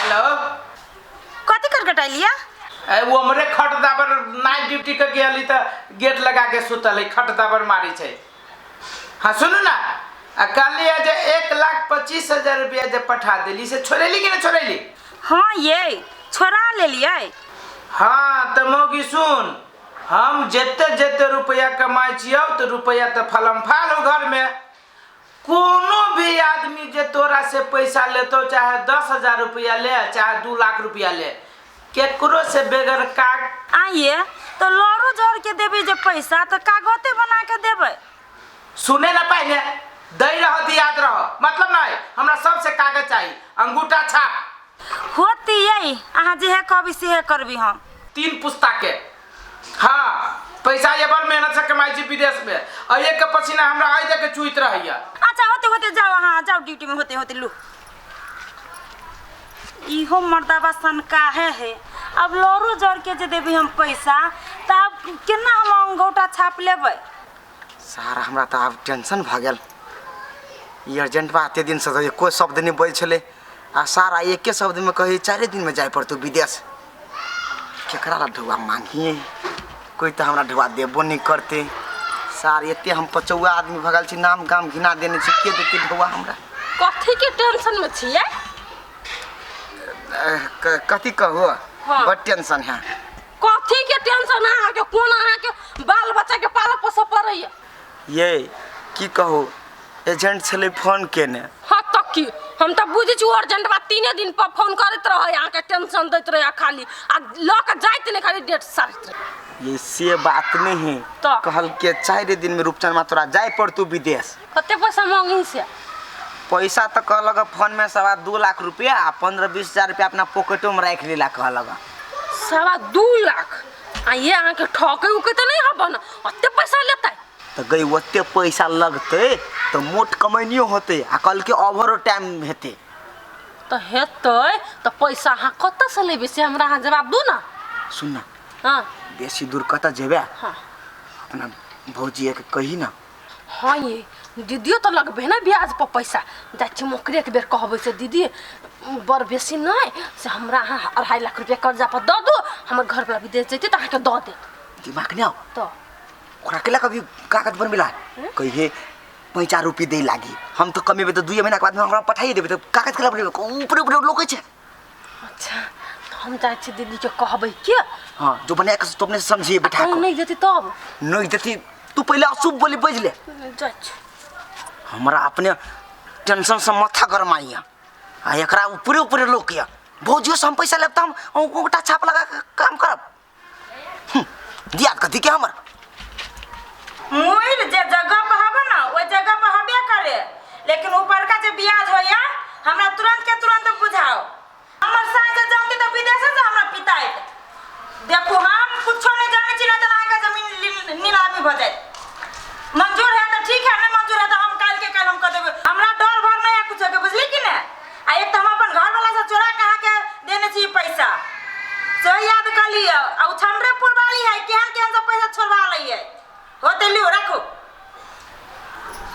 Hello कथी कर कटाइलिया वो हमरे खट दाबर नाइट ड्यूटी के गेली त गेट लगा के सुतल है खट दाबर मारी छै। हाँ सुनू ना काली आज 1,25,000 रुपया जब पठा दिली से छोड़ेली कि ना छोड़ेली? हाँ ये छोड़ा ले लिए। हाँ तो मोगी सुन हम जेते जेते रुपया कमाई छियौ तो रुपया तो फलम फाल हो घर में। कोनो भी आदमी जे तोरा से पैसा लेतो चाहे 10,000 रुपया ले चाहे 2 लाख रुपया ले केकरो से बेगर काग आइए तो लड़ू जोड़ के देबे जे पैसा तो कागते बना के देबे। सुने ना पहले दई रहो याद रहो मतलब नहीं हमरा सबसे कागज चाहिए अंगूठा छाप होती यही अहाँ जे है कभी से है करबी हम 3 पुस्तक के। हाँ पैसा ये बड़ मेहनत से कमाई छी विदेश में और एक के पसीना हमरा आई दे के चुइत रहैया। अच्छा होते होते जाओ हाँ जाओ ड्यूटी में होते होते लू इहो मर्दाबा सन काहे है। अब लड़ू जोड़ के जे देबी हम पैसा तब केना हम अंगूठा छाप लेबै। सारा हमरा तो अब टेंशन भ गेल ई अर्जेंट बाते दिन से कोई शब्द नहीं बोल छले आ सारा एक शब्द में कही 4 दिन में जाए पड़तो विदेश केकरा ला ढुआ मांगी कोई तो हमरा ढुआ देबो नहीं करते। सार एते हम 50 आदमी भगल छी नाम गाम घिना देने छी के देते ढुआ हमरा। कथी के टेंशन में छिए? कथी कहो हाँ। बड़ टेंशन है। कथी के टेंशन है के कोन अहाँ के बाल बच्चा के पाला पोस पड़ैया? ये की कहो एजेंट छले फोन केने। हाँ तक की हम तो बुझी छु अर्जेंट बा 3 दिन पर फोन करत रहे अहाँ के टेंशन दैत रहे खाली आ ल के जाइत ने खाली डेट सारत रहे। ये से बात नहीं है तो कहल के 4 दिन में रूपचंद मा तोरा जाए पड़तू विदेश। कते पैसा मांगी से? पैसा तो कहलग फोन में 2.25 लाख रुपया 15-20 हजार रुपया अपना पॉकेटो में रख लेला कहलग। 2.25 लाख आ ये अहाँ के ठके उके तो नहीं हबन ओते पैसा लेतै तो गई ओते पैसा लगते तो मोट कमाइनियो होते आ कल के ओवर टाइम हेते तो हेतै तो पैसा अहाँ कत से लेबे से हमरा अहाँ जवाब दू ना। सुन ना हाँ बेसी दूर कत जेबे हाँ अपना भौजी के कही ना। हाँ ये दीदियो तो लगबे ना ब्याज पर पैसा जाय छी मोकरे के बेर कहबै से दीदी बड़ बेसी नहीं से हमरा अहाँ 2.5 लाख रुपया कर्जा पर दऽ दू हमर घर वाला विदेश जैते त अहाँ के दऽ देत। दिमाग नहीं आओ तो ओकरा केला कभी कागज पर मिला कहिए 5 रुपये दे लागी हम तो कमेबे तो 2 महीना के बाद में हमरा पठाइए देबे तो कागज केला पर ऊपर ऊपर लोके छे। अच्छा तो हम जाय छी दीदी के कहबै के। हाँ जो बने के तो अपने समझिए बैठा को नहीं देती तब नहीं देती तू पहले अशुभ बोली बज ले जाय छी हमरा अपने टेंशन से माथा गरमाइया आ एकरा ऊपरे ऊपरे लोकिया भौजियो से हम पैसा लेब त हम अंगूठा छाप लगा के काम करब। दिया कथी के हमर मुइर जे जगह पर हबे ना ओ जगह पर हबे करे लेकिन ऊपर का जे ब्याज होया हमरा तुरंत के तुरंत बुझाओ। हमर साथ जाऊंगी तो विदेश से हमरा पिताई देखो हम कुछ नहीं जाने छी ना तो आगे जमीन नीलामी हो जाए। मंजूर है तो ठीक है ना मंजूर है तो हम काल के काल हम कर देबे हमरा डर भर नहीं है कुछ के बुझली कि ना। आ एक तो हम अपन घर वाला से चोरा कहा के देने छी पैसा सो याद कर लियो आ छमरेपुर वाली है केहन केहन से पैसा छोड़वा लइए होते लियो रखो।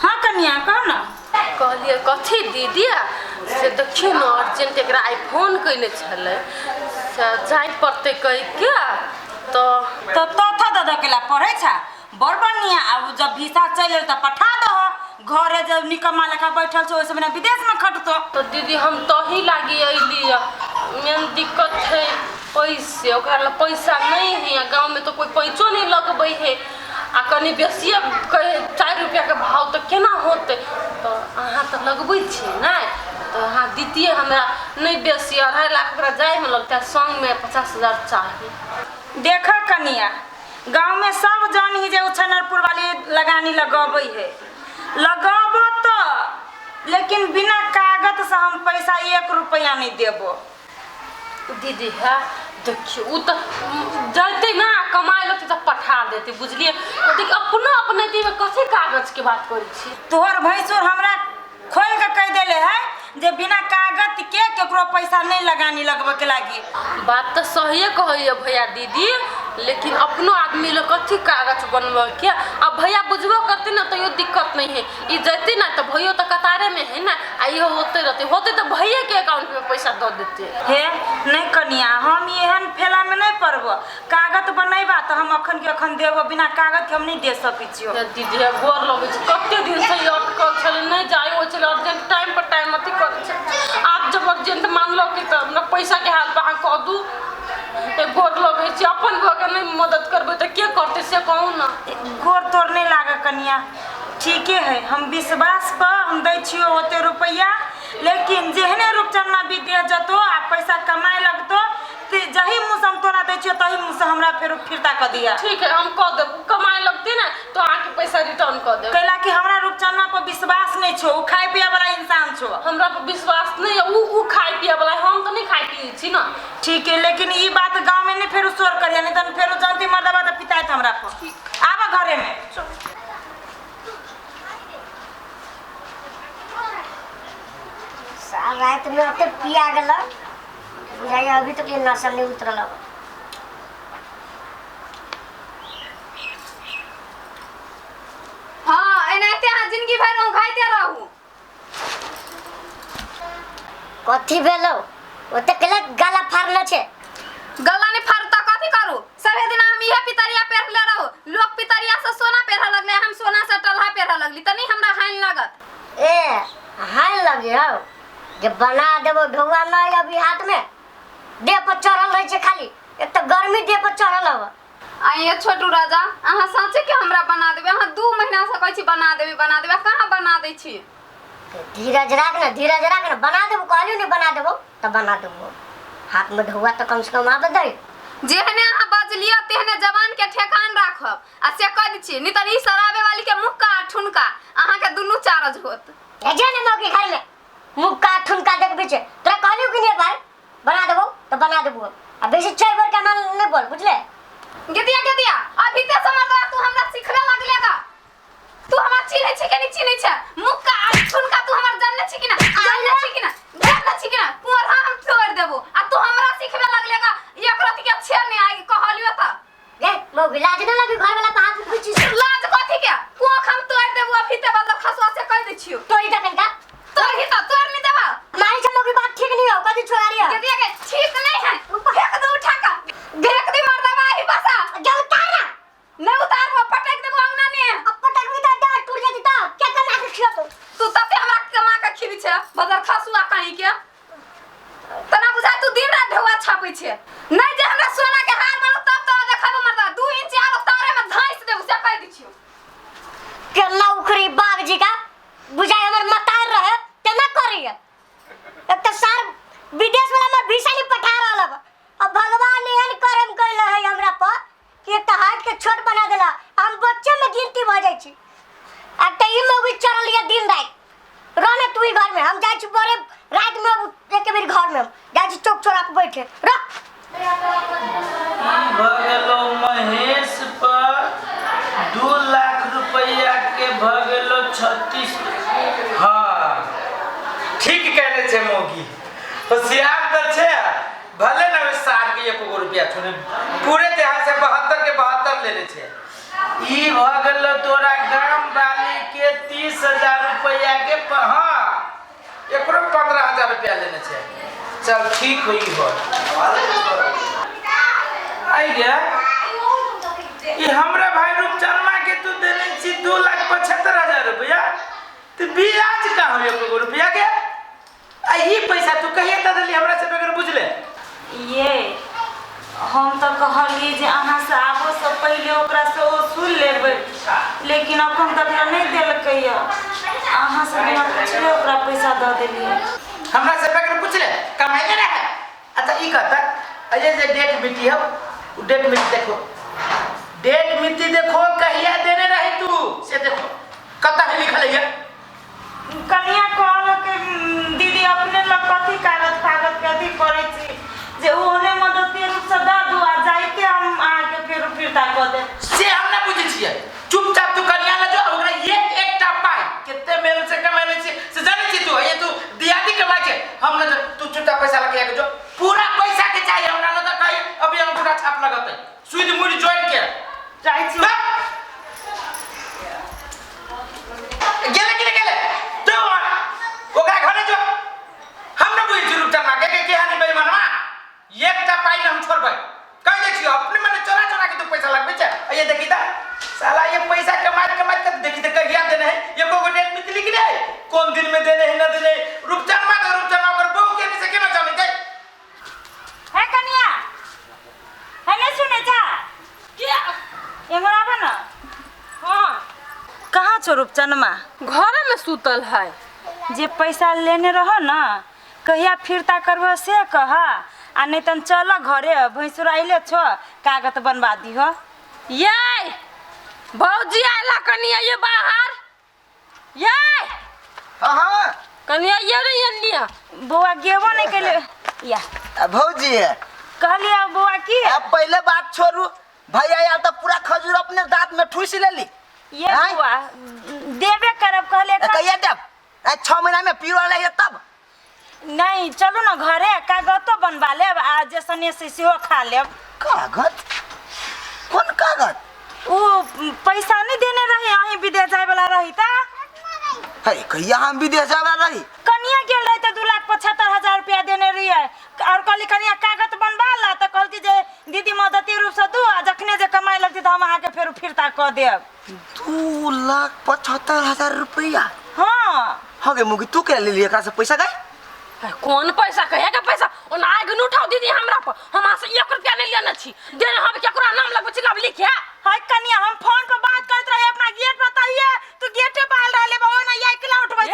हाँ कन्या कह ना कहलिए कथी दीदी से देखियो ना अर्जेंट एकरा आई फोन कइले छले से जाय पड़ते कहि के तो था दादा केला पढ़े छा बड़ बढ़िया अब जब वीसा चले तो पठा दो घरे जब निकम्मा लेखा बैठल छो ओइसे बिना विदेश में खटतो। तो दीदी हम तो ही लागी अइली मेन दिक्कत है पैसे ओकरा पैसा नहीं है गांव में तो कोई पैसो नहीं लगबै है आ कनी बेसी 4 रुपया के भाव तो केना होते तो अहाँ तो लगबै छी ना तो अहाँ दीतिए हमरा नहीं बेसी 2.5 लाख ओकरा जाय में लगता संग में 50,000 चाहिए। देखा कन्या गांव में सब जान ही जे उछनरपुर वाली लगानी लगबै है लगाबो तो लेकिन बिना कागज से हम पैसा 1 रुपया नहीं देबो। दीदी है देखिए वो तो जाते ना कमाए लगते तो पठा देते बुझलिए तो देखिए अपना अपने में कथी कागज के बात करै छी। तोहर भैंसुर हमरा खोल के कह देले है जे बिना कागज के केकरो पैसा नहीं लगानी लगबे के लागी। बात तो सही कहैया भैया दीदी लेकिन अपनो आदमी लोग कथी कागज बनवा के अब भैया बुझबो करते ना तो यो दिक्कत नहीं है। ई जैते ना तो भैया तो कतारे में है ना, आ इहो होते तो भैया के अकाउंट में पैसा दे देते। हे नहीं कनिया, हम एहन फेला में नहीं पड़ब। कागज बनैबा तो हम अखन के अखन देबो, बिना कागज के हम नहीं दे सकै छियो। दीदी गोर लगे छै, कते दिन से अटकल छले नहीं जाय हो छले, अर्जेंट टाइम पर टाइम अथी करे छै। आप जब अर्जेंट मान लो कि तो हमरा पैसा के हाल पा कह दू, गोर लगे छै। अपन भगे नहीं मदद करबे तो के करते से कहू ना। गोर तोड़ नहीं लागे कनिया, ठीके है। हम विश्वास पर हम दै छियो ओते रुपया, लेकिन जेहने रूपचंदा भी दे जतो आ पैसा कमाए लगतो ते जही मुँह से हम तोरा दै छियो तही मुँह से हमरा फेर फिरता कर दिया। ठीक है, हम कह देब कमाए लगती ना तो आके पैसा रिटर्न कर देब। कैला कि हमरा रूपचंदा पर विश्वास नहीं छो, उ खाए पिए वाला इंसान छो। हमरा पर विश्वास नहीं है, उ खाए पिए वाला, हम तो नहीं खाए पिए छी ना। ठीक है, लेकिन ई बात गांव में नहीं फेर शोर करिया, नहीं तो फेर जानती मर्दबा तो पिताइत हमरा पर। आवा घरे में। साल रात में ओते पिया गेल, बुझाइ अभी तक ये नशा नहीं उतरल। हाँ एनाहिते अहाँ जिंदगी भर खाइते रहू। कथी भेलो ओते केला गला फाड़ले छे? गला नहीं फाड़ तो कथी करू? सभे दिन हम इहे पितरिया पहिरले रहू, लोग पितरिया से सोना पहिर लगले, हम सोना से टल्हा पहिर लगली, तनी हमरा हाइन लागत। ए हाय लगे हो जे बना देबो ढौआ नहीं अभी हाथ में देह पर चढ़ल रहे छे, खाली एक तो गर्मी देह पर चढ़ल हो। आइए छोटू राजा, अहाँ साँचे के हमरा बना देबे? अहाँ 2 महीना से कहै छी बना देबे, कहाँ बना दै छी? धीरज राख ना, धीरज राख ना, बना देबो। कहलियो नहीं बना देबो तो बना देबो। हाथ में ढौआ तो कम से कम आबे दे। जेहने अहाँ बजलिए तेहने जवान के ठेकान राखब। आ से कह दै छी, नहीं तो ई शराबे वाली के मुक्का ठुनका अहाँ के दुनू चार्ज होत। ए जाने मौके घर में मुक्का ठुनका देख बीचे तोरा कहलियो कि नहीं भाई बना देबो तो बना देबो। अब बेसी चाय बर के मान नहीं बोल, बुझले? गेदिया अभी ते समझदा तू हमरा सिखले लगलेगा। तू हमरा चिन्है छै कि नहीं चिन्है छै? मुक्का ठुनका तू हमर जानने छी कि ना? जानने छी कि ना? जानने छी कि ना? तोर हम तोड़ देबो आ तू हमरा सिखबे लगलेगा। एक रति के छे नहीं आई कहलियो त गे मौके लाज न लगे घर वाला हाथ में कुछ लाज कथी के? कोख हम तोड़ देबो अभी ते बदल खसवा से कह दै छियो। तोरी तकन का तोड़ ही त तोड़ नहीं देबा। मारी से मौके बात ठीक नहीं हो, कदी छोड़ा रिया गेदिया के ठीक नहीं है, फेंक दे उठा का, फेंक दे मर्दवा ही बसा। जा उतार नहीं उतारबो, पटक देबो अंगना में। अब पटक भी तो डाल टूट जाती तो क्या कमा के खियो तू तते हमरा कमा के खिबी छै बदर खसुआ कहीं के। तना बुझा तू दिन रात ढौआ छापै छै। नहीं जे हमरा सोना के हार बनू तब तो देखबो मर्दा 2 इंच आरो तारे में धाइस देबो से कह दै छियो। केला उखरी बाग जी का बुझाई हमर मतार रहे केना करिए। एक तो सार विदेश वाला में वीसा नहीं पठा रहल। अब भगवान एहन करम कइले है हमरा पर कि एक तो हाथ के छोट बना देला, हम बच्चे में गिनती भ जाई छी। अब तो ई में भी चढ़ लिया दिन रात रहने तू ही घर में, हम जाई छी बड़े रात में एक बेर घर में जाई छी चौक चौरा पे बैठे रह। भगेलो महेश पर 2 लाख रुपया के भगेलो 36। हाँ ठीक कहले छे मोगी, होशियार तो छे। भले ना वे सार के 1 रुपया छुने पूरे देहात से 72 के 72 लेले छे। ई भगेलो तोरा गाम वाली के 30,000 रुपया के हाँ एकरो 15,000 रुपया लेने छे। चल ठीक होई हो आई गया। ये हमरा भाई रूपचंदा के तू देने छी 2,75,000 रुपया, तो ब्याज का हो 1 रुपया के? आ ई पैसा तू कहिए त देली हमरा से बगैर बुझले? ये हम तो कहलिए जे अहाँ से आबो से पहले ओकरा से वसूल लेबै, लेकिन अखन तक नहीं देलकै य। अहाँ से बिना पूछले ओकरा पैसा दे देलिए। हमरा से बगैर पूछले कमाई नहीं रहे। अच्छा ई कहता अजय जे डेट मिटी हो, डेट मिटी देखो, डेट मिटी देखो कहिया देने रही तू से देखो कता है लिखल है। कनिया कहल के दीदी अपने लग कथी कागज कागज कथी करे छी जे ओने मदद के रूप से द दू आ जाइते हम आके फिर फिरता क दे। से हम ना बुझे छिए, चुपचाप तू कनिया ल जो ओकरा एकटा पाई केते मेल से कमाले छी से जाने छी तू। ये तू दियादी कमाई छे, हम ना तू चुपचाप पैसा लगे जो पूरा पैसा के चाहिए हमरा ना। तो कहीं अभी अंगूठा छाप लगते सुई मुड़ी रुपचनमा घरे में सुतल है। जे पैसा लेने रहो ना कहिया फिरता करबो से कह आ नहीं तन चल घरे भैंसुर आइले छो कागज बनवा दीहो। ये भौजी आइला कनिया ये बाहर ये हाँ कनिया ये नहीं लिया बउआ गेबो नहीं कैले या भौजी है। कहलिए बउआ की अब पहले बात छोड़ू, भैया यार तो पूरा खजूर अपने दांत में ठूस ले ली। ये आँय? बउआ देबे करब कहले कहिए देव 6 महीना में पीरो ले तब नहीं चलू ना घरे कागज तो बनवा लेब आ जैसने से सेहो खा लेब। कागज? कौन कागज? वो पैसा नहीं देने रही अहीं विदेश जाए वाला रही ता है कहिया हम विदेश जावा रही। कनिया गेल रही तो 2,75,000 रुपया देने रही है और कहली कनिया कागज बनवा ला तो कहती जे दीदी मदती रूप से दू आ जखने जे कमाई लगती तो हम अहाँ के फिर फिरता कह देब। 2,75,000 रुपया? हाँ हो गए मुगी तू क्या ले लिया एकरा से पैसा गए? कौन पैसा कहे का पैसा ओन आग न उठाओ दीदी हमरा पर हमरा से 1 रुपया नहीं लेना छी देने हम केकरा नाम लगबे छी लब लिख है। हाय कनिया हम फोन पर बात करत रहे अपना गेट बताइए तो गेटे बाल रहले बाबा ना ये किला उठबै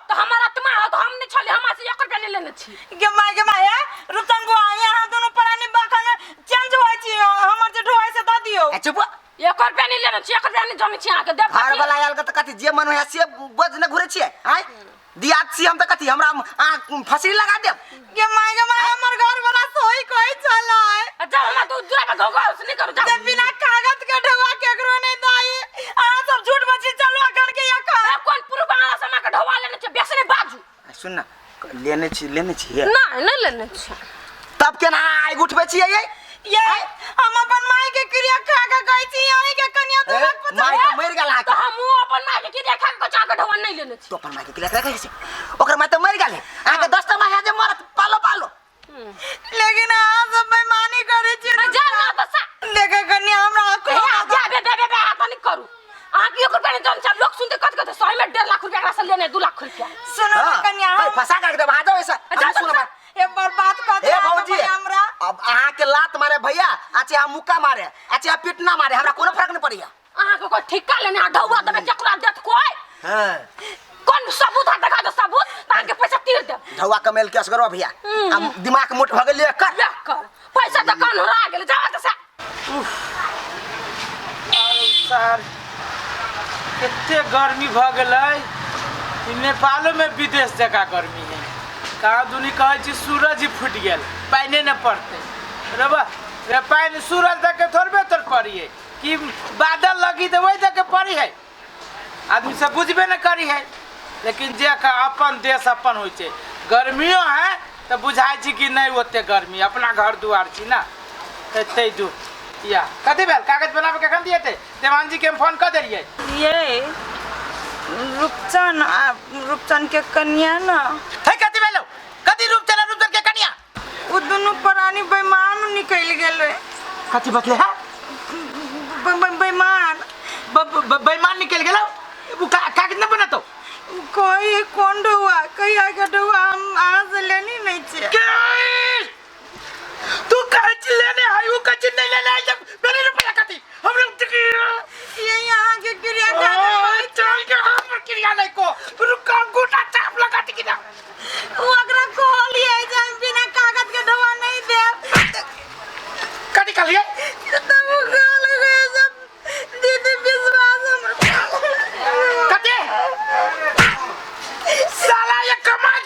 तो हमारा आत्मा हो तो हम नहीं छले हमरा से 1 रुपया नहीं लेना छी। के माय रुतन बुआ यहाँ दोनों परानी बाखन चेंज होय छी हमर जे ढोय से द दियो। चुप 1 रुपया नहीं लेना छी 1 रुपया नहीं जमी छी आके दे घर वाला आयल का त कथि जे मन होय से बज न घुरे छी आय दियात छी हम त कथि हमरा फसरी लगा देब। के माय हमर घर वाला सोई कोई चला है अच्छा हमरा तो दूरा पे घोघो नहीं करू जा बिना कागज के ढवा केकरो नहीं दाई आ सब झूठ बची चलो कर के या का कौन पुरबाना समा के ढवा लेने छी बेसने बाजू सुन ना लेने छी नहीं लेने छी तब केना आइ उठबे छी ये हम अपन माई के क्रिया खा के गई थी यही के कन्या तो माई तो मर गेल तो हम अपन माई के क्रिया खा के चाक ढवा नहीं लेने छी। तो अपन माई के क्रिया करे छी ओकर माई तो मर गेल आके 10 टा माई जे मरत पालो लेकिन आ सब बेईमानी करे छी जा ना बसा लेके कन्या हमरा को बे आता नहीं करू आके ओकर पे जन सब लोग सुनते कत 100 में 1.5 लाख रुपया से लेने 2 लाख रुपया सुनो कन्या फसा के दे भाजो ऐसा सुनो बात एक बार बात कर दे भौजी हमरा अब अहाँ के लात मारे भैया आचे हम मुक्का मारे आचे हम पिटना मारे हमरा कोनो फर्क नहीं पड़िया। अहाँ को कोई ठिका लेने ढौवा दबे केकरा देत कोई हां कौन सबूत है दिखा दो सबूत तान के पैसा तीर दे ढौवा कमेल केस करो भैया हम दिमाग मोट भ गेल कर पैसा तो कौन हरा गेल जावा त सा सर कितने गर्मी भ गेलै नेपालो में विदेश जगह गर्मी है कहाँ दुनी कहे छी सूरज ही फूट गेल पानी न पड़ते रे पानी सूरज देख के थोड़बे तोड़ पड़ी है कि बादल लगी तो वही देख के पड़ी है आदमी सब बुझबे न करी है लेकिन जे अपन देश अपन हो गर्मियों है तो बुझाई छी कि नहीं ओते गर्मी अपना घर दुआर छी ना ते दूर या कथी भेल कागज बनाबे के कखन दिए थे देवान जी के हम फोन कर देलिए ये रूपचन के कन्या ना है कथी भेलो कथी रूपचन के कन्या वो दोनों परानी बेईमान निकल गेले कथी बतले है बेईमान बेईमान निकल गेलो वो कागज न बना तो कोई कौन ढुआ कहीं आगे ढुआ हम आज लेनी नहीं चाहिए तू कागज लेने आई वो कागज नहीं लेने आई जब मेरे रुपया कथी हम लोग ये यहाँ के क्रिया चल के हम क्रिया नहीं को रुका गोटा चाप लगा दी ना वो अगला कॉल ये जब बिना कागज के ढुआ नहीं दे कथी कलिए तो वो कॉल गए सब दीदी विश्वास कथी साला ये कमाल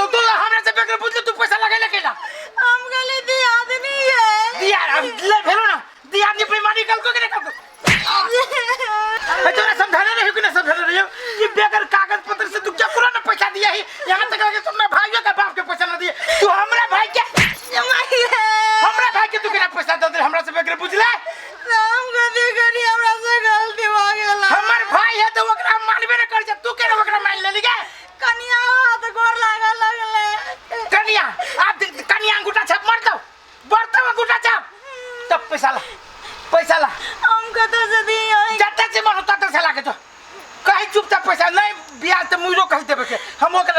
तो हमरा से बेकर पूछ तू पैसा लगा ले केना हम गले दिया नहीं है दिया ले भेलो ना दिया नहीं बेईमानी कल को करे कल है तोरा समझाने नहीं कि ना समझाने रहियो कि बेकर कागज पत्र से तू क्या पुराना पैसा दिया है यहां तक कि तुमने भाइयों का बाप के पैसा ना दिए तू हमरा भाई के हमरा भाई के तू केना पैसा दे हमरा से बेकर पूछ ले हम गदे करी हमरा से गलती हो गेला हमर भाई है तो ओकरा मानबे न कर जा तू केना ओकरा मान ले लिगे कनिया हाथ गोर लागा लगले कनिया आप कनिया अंगूठा छाप मार दो बढ़ता अंगूठा छाप तब पैसा ला हम कत से दियो जते से मन होता से लागे तो कहीं चुपचाप पैसा नहीं बियाज तो मुइरो कह देबे के हम ओकरा